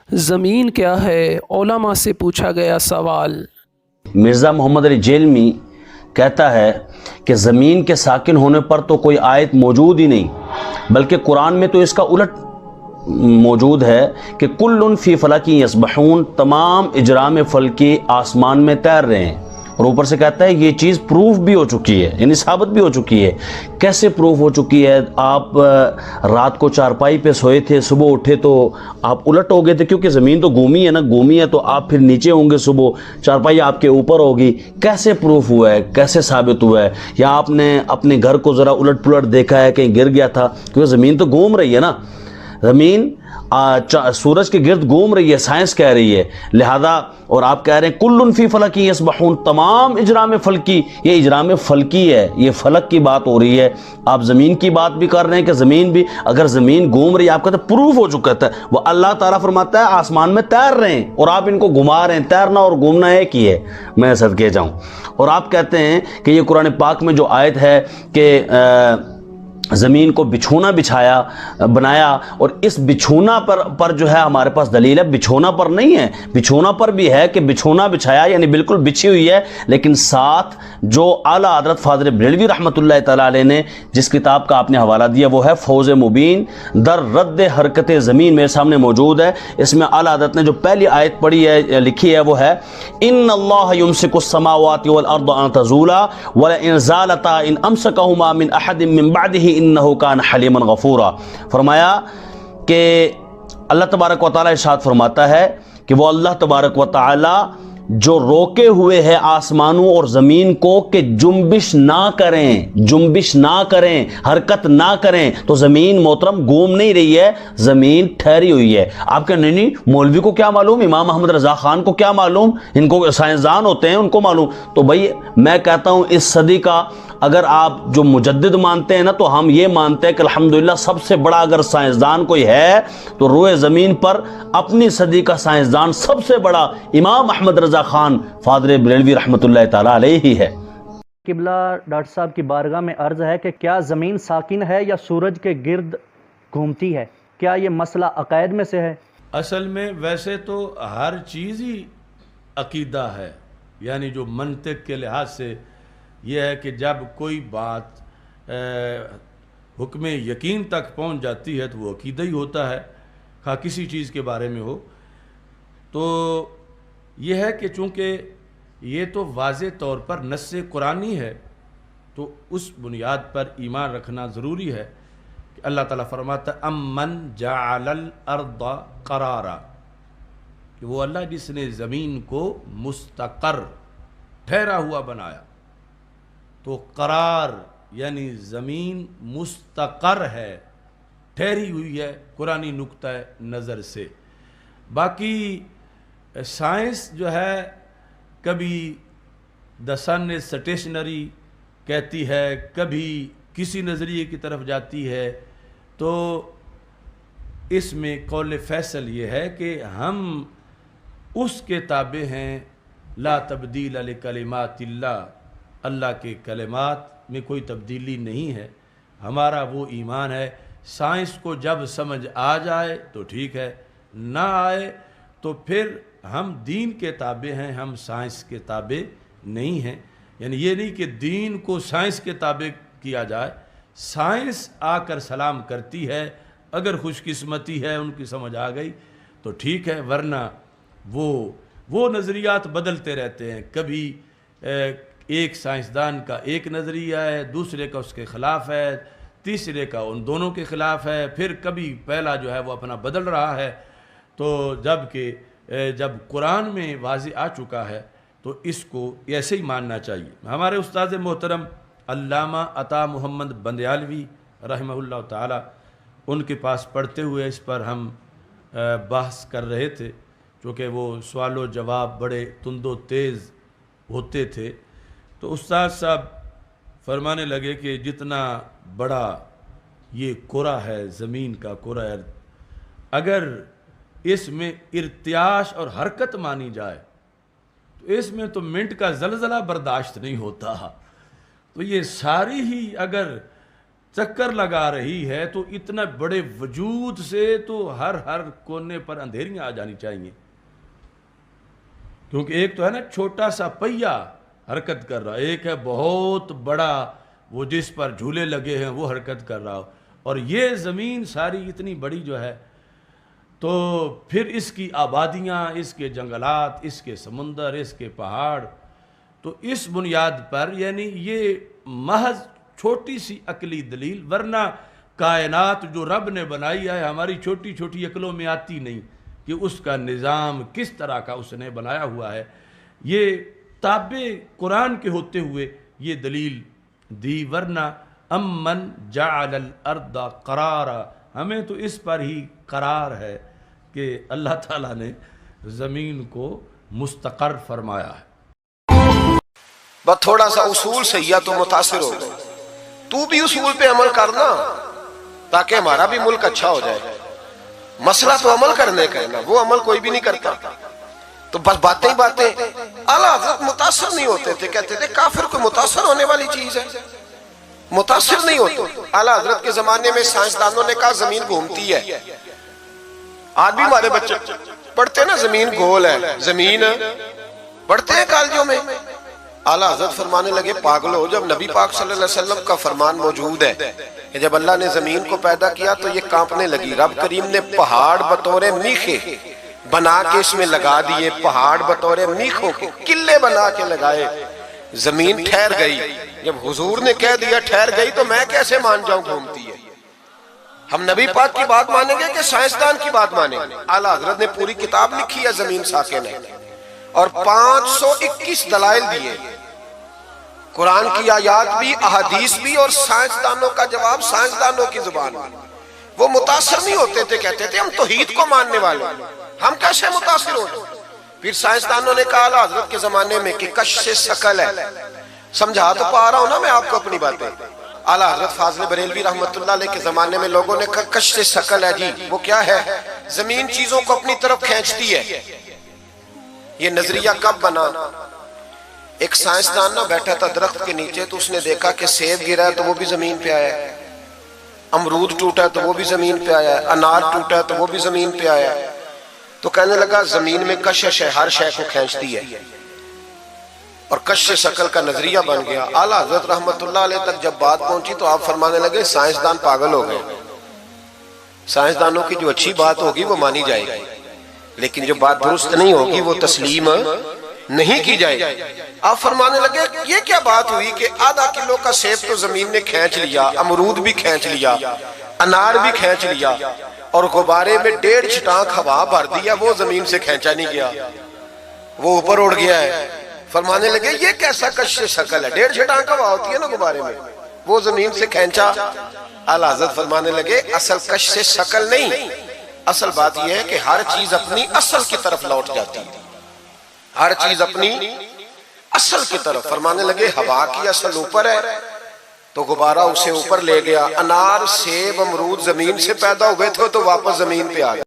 زمین کیا ہے؟ علماء سے پوچھا گیا سوال۔ مرزا محمد علی جیلمی کہتا ہے کہ زمین کے ساکن ہونے پر تو کوئی آیت موجود ہی نہیں، بلکہ قرآن میں تو اس کا الٹ موجود ہے کہ کل فی فلکی یسبحون، تمام اجرام فلکی آسمان میں تیر رہے ہیں۔ اور اوپر سے کہتا ہے یہ چیز پروف بھی ہو چکی ہے، یعنی ثابت بھی ہو چکی ہے۔ کیسے پروف ہو چکی ہے؟ آپ رات کو چارپائی پہ سوئے تھے، صبح اٹھے تو آپ الٹ ہو گئے تھے، کیونکہ زمین تو گھومی ہے نا، گھومی ہے تو آپ پھر نیچے ہوں گے، صبح چارپائی آپ کے اوپر ہوگی۔ کیسے پروف ہوا ہے؟ کیسے ثابت ہوا ہے؟ یا آپ نے اپنے گھر کو ذرا الٹ پلٹ دیکھا ہے، کہیں گر گیا تھا؟ کیونکہ زمین تو گھوم رہی ہے نا، زمین سورج کے گرد گھوم رہی ہے، سائنس کہہ رہی ہے، لہذا اور آپ کہہ رہے ہیں کل فی فلکی یسبحون، تمام اجرام فلکی، یہ اجرام فلکی ہے، یہ فلک کی بات ہو رہی ہے۔ آپ زمین کی بات بھی کر رہے ہیں کہ زمین بھی، اگر زمین گھوم رہی ہے، آپ کہتے ہیں پروف ہو چکا ہے، وہ اللہ تعالیٰ فرماتا ہے آسمان میں تیر رہے ہیں اور آپ ان کو گھما رہے ہیں۔ تیرنا اور گھومنا ایک ہی ہے، میں صدقے جاؤں۔ اور آپ کہتے ہیں کہ یہ قرآن پاک میں جو آیت ہے کہ زمین کو بچھونا بچھایا بنایا، اور اس بچھونا پر جو ہے ہمارے پاس دلیل ہے، بچھونا پر نہیں ہے، بچھونا پر بھی ہے کہ بچھونا بچھایا یعنی بالکل بچھی ہوئی ہے، لیکن ساتھ جو اعلیٰ حضرت فاضل بریلوی رحمۃ اللہ تعالیٰ علیہ نے جس کتاب کا آپ نے حوالہ دیا وہ ہے فوز مبین در رد حرکت زمین، میرے سامنے موجود ہے۔ اس میں اعلیٰ حضرت نے جو پہلی آیت پڑھی ہے، لکھی ہے، وہ ہے ان اللہ یمسک السماوات والارض ان تزولا ولئن زالتا ان امسکہما من احد من بعدہ انہ کان حلیما غفورا۔ فرمایا کہ اللہ تبارک و تعالیٰ ارشاد فرماتا ہے کہ وہ اللہ تبارک و تعالیٰ جو روکے ہوئے ہے آسمانوں اور زمین کو کہ جنبش نہ کریں، جنبش نہ کریں، حرکت نہ کریں، تو زمین محترم گھوم نہیں رہی ہے، زمین ٹھہری ہوئی ہے۔ آپ کہتے نہیں مولوی کو کیا معلوم، امام احمد رضا خان کو کیا معلوم، ان کو سائنسدان ہوتے ہیں ان کو معلوم۔ تو بھائی میں کہتا ہوں اس صدی کا اگر آپ جو مجدد مانتے ہیں نا، تو ہم یہ مانتے ہیں کہ الحمدللہ سب سے بڑا اگر سائنسدان کوئی ہے تو روئے زمین پر اپنی صدی کا سائنسدان سب سے بڑا امام احمد رضا خان فاضل بریلوی رحمۃ اللہ تعالیٰ علیہ ہی ہے۔ قبلہ ڈاکٹر صاحب کی بارگاہ میں عرض ہے کہ کیا زمین ساکن ہے یا سورج کے گرد گھومتی ہے؟ کیا یہ مسئلہ عقائد میں سے ہے؟ اصل میں ویسے تو ہر چیز ہی عقیدہ ہے، یعنی جو منطق کے لحاظ سے یہ ہے کہ جب کوئی بات حکم یقین تک پہنچ جاتی ہے تو وہ عقیدہ ہی ہوتا ہے، خواہ کسی چیز کے بارے میں ہو۔ تو یہ ہے کہ چونکہ یہ تو واضح طور پر نص قرآنی ہے، تو اس بنیاد پر ایمان رکھنا ضروری ہے کہ اللہ تعالیٰ فرماتا ہے امن جعل الارض قرارا، کہ وہ اللہ جس نے زمین کو مستقر ٹھہرا ہوا بنایا۔ تو قرار یعنی زمین مستقر ہے، ٹھہری ہوئی ہے قرآنی نقطہ نظر سے۔ باقی سائنس جو ہے کبھی دا سن از سٹیشنری کہتی ہے، کبھی کسی نظریے کی طرف جاتی ہے، تو اس میں قول فیصل یہ ہے کہ ہم اس کے تابع ہیں، لا تبدیل لکلمات اللہ، اللہ کے کلمات میں کوئی تبدیلی نہیں ہے، ہمارا وہ ایمان ہے۔ سائنس کو جب سمجھ آ جائے تو ٹھیک ہے، نہ آئے تو پھر ہم دین کے تابع ہیں، ہم سائنس کے تابع نہیں ہیں۔ یعنی یہ نہیں کہ دین کو سائنس کے تابع کیا جائے، سائنس آ کر سلام کرتی ہے، اگر خوش قسمتی ہے ان کی سمجھ آ گئی تو ٹھیک ہے، ورنہ وہ نظریات بدلتے رہتے ہیں۔ کبھی ایک سائنسدان کا ایک نظریہ ہے، دوسرے کا اس کے خلاف ہے، تیسرے کا ان دونوں کے خلاف ہے، پھر کبھی پہلا جو ہے وہ اپنا بدل رہا ہے۔ تو جب قرآن میں واضح آ چکا ہے تو اس کو ایسے ہی ماننا چاہیے۔ ہمارے استاد محترم علامہ عطا محمد بندیالوی رحمہ اللہ تعالی، ان کے پاس پڑھتے ہوئے اس پر ہم بحث کر رہے تھے، چونکہ وہ سوال و جواب بڑے تند و تیز ہوتے تھے، تو استاد صاحب فرمانے لگے کہ جتنا بڑا یہ کرہ ہے، زمین کا کرہ ارض، اگر اس میں ارتعاش اور حرکت مانی جائے تو اس میں تو منٹ کا زلزلہ برداشت نہیں ہوتا۔ تو یہ ساری ہی اگر چکر لگا رہی ہے تو اتنا بڑے وجود سے تو ہر کونے پر اندھیریاں آ جانی چاہیے، کیونکہ ایک تو ہے نا چھوٹا سا پہیہ حرکت کر رہا، ایک ہے بہت بڑا وہ جس پر جھولے لگے ہیں وہ حرکت کر رہا، اور یہ زمین ساری اتنی بڑی جو ہے، تو پھر اس کی آبادیاں، اس کے جنگلات، اس کے سمندر، اس کے پہاڑ، تو اس بنیاد پر یعنی یہ محض چھوٹی سی عقلی دلیل، ورنہ کائنات جو رب نے بنائی ہے ہماری چھوٹی چھوٹی عقلوں میں آتی نہیں کہ اس کا نظام کس طرح کا اس نے بنایا ہوا ہے، یہ تابع قرآن کے ہوتے ہوئے یہ دلیل دی، ورنہ امن جعل الارض قرارا، ہمیں تو اس پر ہی قرار ہے کہ اللہ تعالیٰ نے زمین کو مستقر فرمایا ہے۔ بس تھوڑا سا اصول سے یا تو متاثر ہو گئے، تو بھی اصول پہ عمل کرنا تاکہ ہمارا بھی ملک اچھا ہو جائے۔ مسئلہ تو عمل کرنے کا ہے نا، وہ عمل کوئی بھی نہیں کرتا، تو بس باتیں ہی باتیں۔ اعلیٰ حضرت متاثر نہیں ہوتے تھے، کہتے تھے کافر کو متاثر ہونے والی چیز ہے، متاثر نہیں ہوتے۔ اعلیٰ حضرت کے زمانے میں سائنسدانوں نے کہا زمین گھومتی ہے، آج بھی ہمارے بچے پڑھتے ہیں نا زمین گول ہے، زمین پڑھتے ہیں کالجوں میں۔ اعلیٰ حضرت فرمانے لگے پاگل ہو، جب نبی پاک صلی اللہ علیہ وسلم کا فرمان موجود ہے کہ جب اللہ نے زمین کو پیدا کیا تو یہ کانپنے لگی، رب کریم نے پہاڑ بطور میخے بنا کے اس میں لگا دیے، پہاڑ بطور میخوں کے قلعے بنا کے لگائے، زمین ٹھہر گئی۔ جب حضور نے کہہ دیا ٹھہر گئی تو میں کیسے مان جاؤں گھومتی ہے؟ ہم نبی پاک کی بات مانیں گے کہ سائنسدان کی بات مانیں گے؟ اعلیٰ حضرت نے پوری کتاب لکھی ہے زمین ساکن ہے، اور 521 دلائل دیے، قرآن کی آیات بھی، احادیث بھی، اور سائنسدانوں کا جواب سائنسدانوں کی زبان میں۔ وہ متاثر نہیں ہوتے تھے، کہتے تھے ہم توحید کو ماننے والے، ہم کیسے متاثر ہوتے؟ پھر سائنسدانوں نے کہا اعلیٰ حضرت کے زمانے میں کہ کش سے ثقل ہے، سمجھا تو پا رہا ہوں نا میں آپ کو اپنی باتیں۔ اعلیٰ حضرت فاضل بریلوی رحمت اللہ علیہ کے زمانے میں لوگوں نے کہا کش سے ثقل ہے جی، وہ کیا ہے؟ زمین چیزوں کو اپنی طرف کھینچتی ہے۔ یہ نظریہ کب بنا؟ ایک سائنسدان نہ بیٹھا تھا درخت کے نیچے، تو اس نے دیکھا کہ سیب گرا ہے تو وہ بھی زمین پہ آیا ہے، امرود ٹوٹا ہے تو وہ بھی زمین پہ آیا ہے، انار ٹوٹا ہے تو وہ بھی زمین پہ آیا ہے، تو کہنے لگا زمین میں کشش ہے، ہر شے کو کھینچتی ہے، اور کش ثقل کا نظریہ بن گیا۔ اعلیٰ حضرت رحمت اللہ علیہ تک جب بات پہنچی تو آپ فرمانے لگے سائنسدان پاگل ہو گئے، سائنسدانوں کی جو اچھی بات ہوگی وہ مانی جائے گی، لیکن جو بات درست نہیں ہوگی وہ تسلیم نہیں کی جائے گی۔ آپ فرمانے لگے یہ کیا بات ہوئی کہ آدھا کلو کا سیب تو زمین نے کھینچ لیا، امرود بھی کھینچ لیا، انار بھی کھینچ لیا، اور غبارے میں 1.5 چھٹانک ہوا بھر دیا، وہ زمین سے کھینچا نہیں گیا، وہ اوپر اڑ گیا ہے۔ فرمانے لگے یہ کیسا کش ثقل ہے؟ 1.5 چھٹانک ہوا ہوتی ہے نا غبارے میں، وہ زمین سے کھینچا۔ اعلیٰ حضرت فرمانے لگے اصل کش سے ثقل نہیں، اصل بات یہ ہے کہ ہر چیز اپنی اصل کی طرف لوٹ جاتی ہے، ہر چیز اپنی اصل کی طرف۔ فرمانے لگے ہوا کی اصل اوپر ہے تو غبارہ اسے اوپر لے گیا، انار، سیب، امرود زمین سے پیدا ہوئے تھے تو واپس زمین پہ آ گئے۔